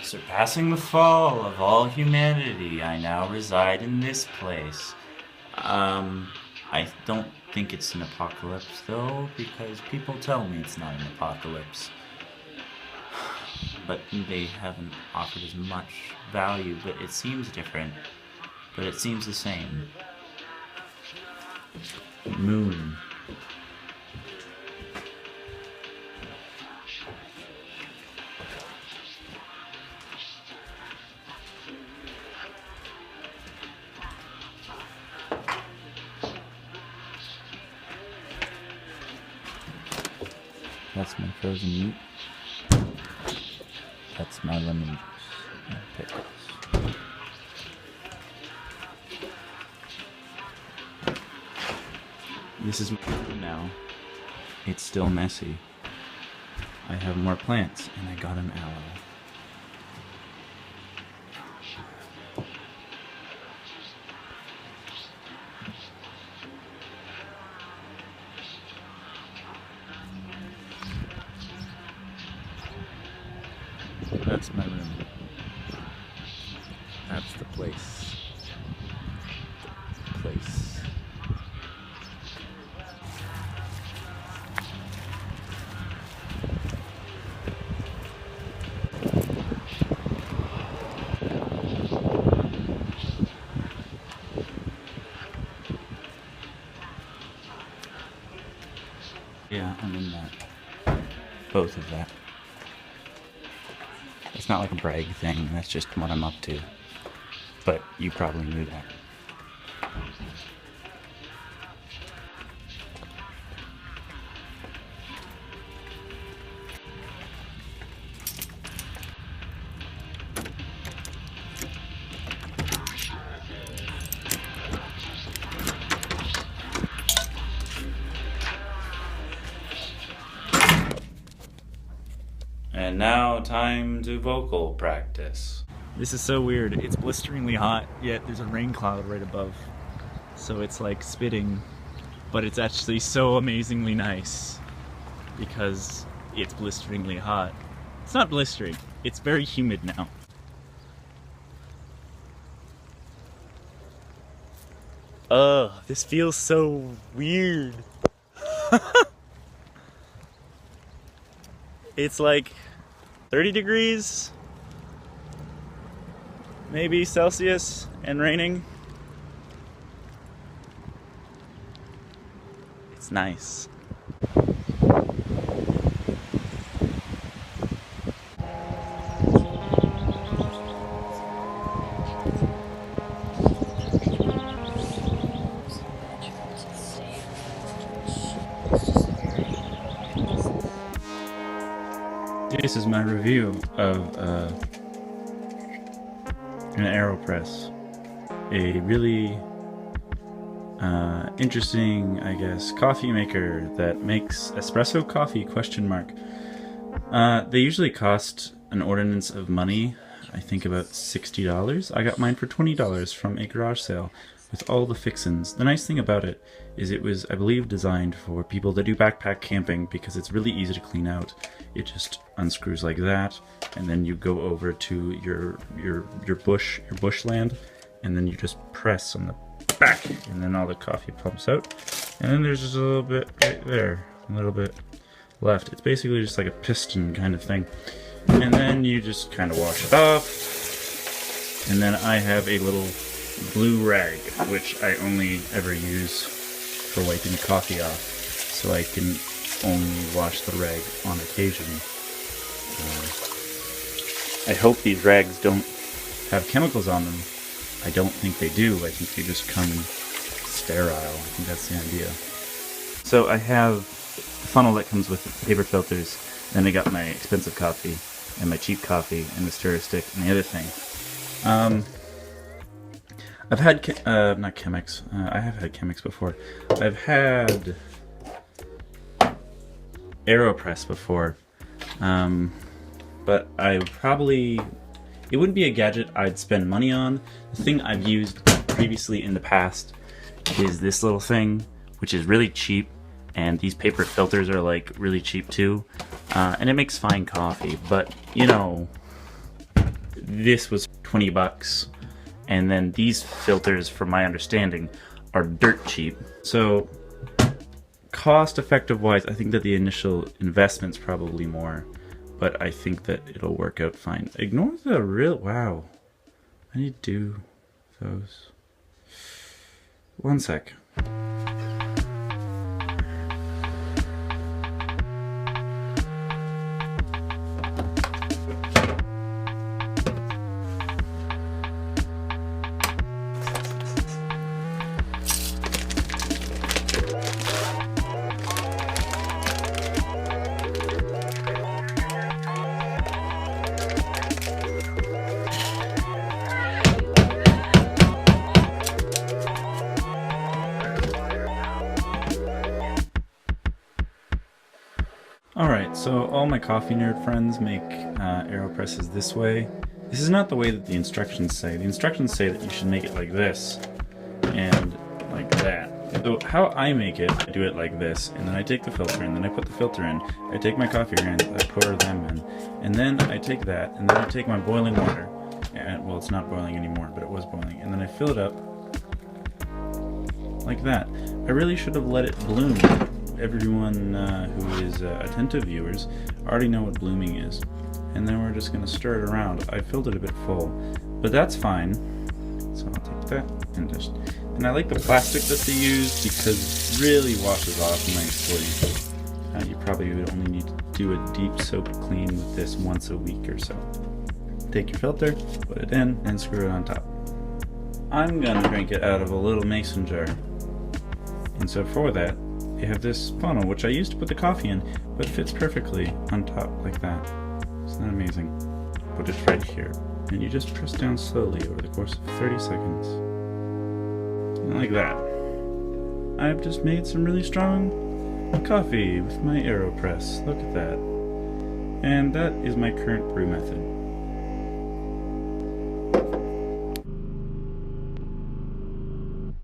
Surpassing the fall of all humanity, I now reside in this place. I don't think it's an apocalypse though, because people tell me it's not an apocalypse. But they haven't offered as much value, but it seems different. But it seems the same. Moon. That's my frozen meat. That's my lemon juice and pickles. This is my room now. It's still messy. I have more plants and I got an aloe. That's my room. That's the place. The place. Yeah, I'm in that. Both of that. It's not like a brag thing, that's just what I'm up to. But you probably knew that. And now time to vocal practice. This is so weird. It's blisteringly hot, yet there's a rain cloud right above. So it's like spitting, but it's actually so amazingly nice because it's blisteringly hot. It's not blistering, it's very humid now. Ugh, this feels so weird. It's like 30 degrees, maybe Celsius, and raining. It's nice. This is my review of an Aeropress. A really interesting, I guess, coffee maker that makes espresso coffee, ? They usually cost an ordinance of money, I think about $60. I got mine for $20 from a garage sale with all the fixins. The nice thing about it is it was, I believe, designed for people that do backpack camping because it's really easy to clean out. It just unscrews like that, and then you go over to your bushland, and then you just press on the back, and then all the coffee pumps out. And then there's just a little bit right there, a little bit left. It's basically just like a piston kind of thing. And then you just kind of wash it off. And then I have a little blue rag, which I only ever use for wiping coffee off, so I can only wash the rag on occasion. I hope these rags don't have chemicals on them. I don't think they do. I think they just come sterile. I think that's the idea. So I have the funnel that comes with paper filters, then I got my expensive coffee and my cheap coffee and the stirrer stick and the other thing. I've had, not Chemex, I have had Chemex before. I've had Aeropress before, but I probably, it wouldn't be a gadget I'd spend money on. The thing I've used previously in the past is this little thing, which is really cheap, and these paper filters are like really cheap too. and it makes fine coffee, but you know, this was 20 bucks, and then these filters, from my understanding, are dirt cheap. So cost effective wise, I think that the initial investment's probably more, but I think that it'll work out fine. Ignore the real, wow, I need to do those. One sec. Alright, so all my coffee nerd friends make Aeropresses this way. This is not the way that the instructions say. The instructions say that you should make it like this and like that. So how I make it, I do it like this, and then I take the filter, and then I put the filter in. I take my coffee grinds, I pour them in, and then I take that, and then I take my boiling water, and well, it's not boiling anymore, but it was boiling, and then I fill it up like that. I really should have let it bloom. Everyone who is attentive viewers already know what blooming is, and then we're just going to stir it around. I filled it a bit full, but that's fine. So I'll take that and I like the plastic that they use because it really washes off nicely. You probably would only need to do a deep soap clean with this once a week or so. Take your filter, put it in, and screw it on top. I'm gonna drink it out of a little mason jar, and so for that you have this funnel, which I used to put the coffee in, but fits perfectly on top like that. Isn't that amazing? Put it right here, and you just press down slowly over the course of 30 seconds. And like that. I've just made some really strong coffee with my Aeropress. Look at that. And that is my current brew method.